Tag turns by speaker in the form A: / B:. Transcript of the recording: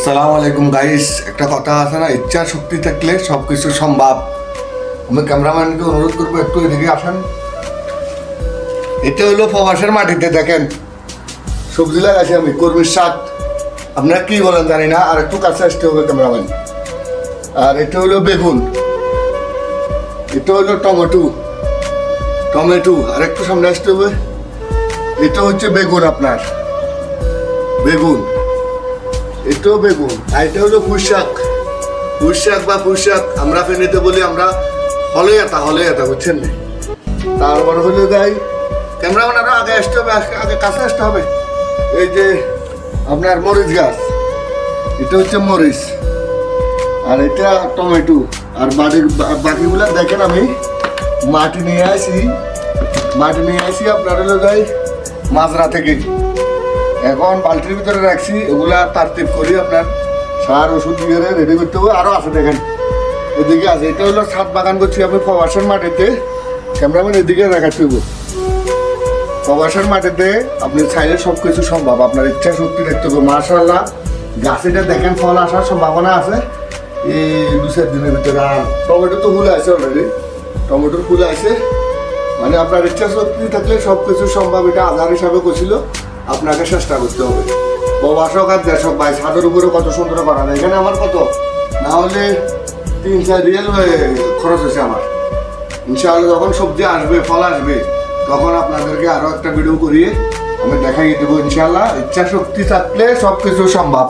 A: আসসালামু আলাইকুম গাইস। একটা কথা আছে না, ইচ্ছা শক্তি থাকলে সব কিছু সম্ভব। আমি ক্যামেরাম্যানকে অনুরোধ করবো একটু এদিকে আসেন। এটা হলো প্রবাসের মাটিতে দেখেন সবজি লাগাইছি আমি, কর্মীর শাক। আপনারা কি বলেন জানি না, আর একটু কাছে আসতে হবে ক্যামেরাম্যান। আর এটা হলো বেগুন, এটা হলো টমেটো আর একটু সামনে আসতে হবে। এটা হচ্ছে বেগুন, আপনার বেগুন, এটাও বেগুন। আর এটা হলো পুঁইশাক বা পুঁইশাক আমরা ফেনীতে বলি আমরা হলে এটা বুঝছেন না। তারপর হলো যাই ক্যামেরাম্যান আরো আগে আসতে হবে, আগে কাছে আসতে হবে। এই যে আপনার মরিচ গাছ, এটা হচ্ছে মরিচ, আর এটা টমেটো। আর বাকিগুলা দেখেন আমি মাটি নিয়ে আসি আপনার হলো যাই মাজরা থেকে। এখন বালতির ভিতরে রাখছি, এগুলা তারতিব করি আপনার সার ওষুধ দিয়ে রেডি করতে হবে। আরো আছে দেখেন এদিকে আছে, এটা হলো ছাদ বাগান করছি আমি প্রবাসের মাটিতে। ক্যামেরাম্যান এদিকে দেখাচ্ছি, প্রবাসের মাটিতে আপনি চাইলে সব কিছু সম্ভব, আপনার ইচ্ছা শক্তি দেখতে হবে। মাশাআল্লাহ গাছেটা দেখেন ফল আসার সম্ভাবনা আছে এই 2-4 দিনের ভিতরে। আর টমেটো তো ফুলে আছে অলরেডি, টমেটোর ফুলে আছে, মানে আপনার ইচ্ছা শক্তি থাকলে সব কিছু সম্ভব। এটা আধার হিসাবে করছিল, আপনাকে চেষ্টা করতে হবে। প্রবাসক আর দেশক ভাই, ছাদের উপরে কত সুন্দর বানানো। এখানে আমার কত না হলে 3-4 রিয়াল খরচ হয়েছে আমার। ইনশাআল্লাহ যখন সবজি আসবে, ফল আসবে, তখন আপনাদেরকে আরো একটা ভিডিও করিয়ে আমি দেখাই দেবো ইনশাআল্লাহ। ইচ্ছা শক্তি থাকলে সব কিছু সম্ভব।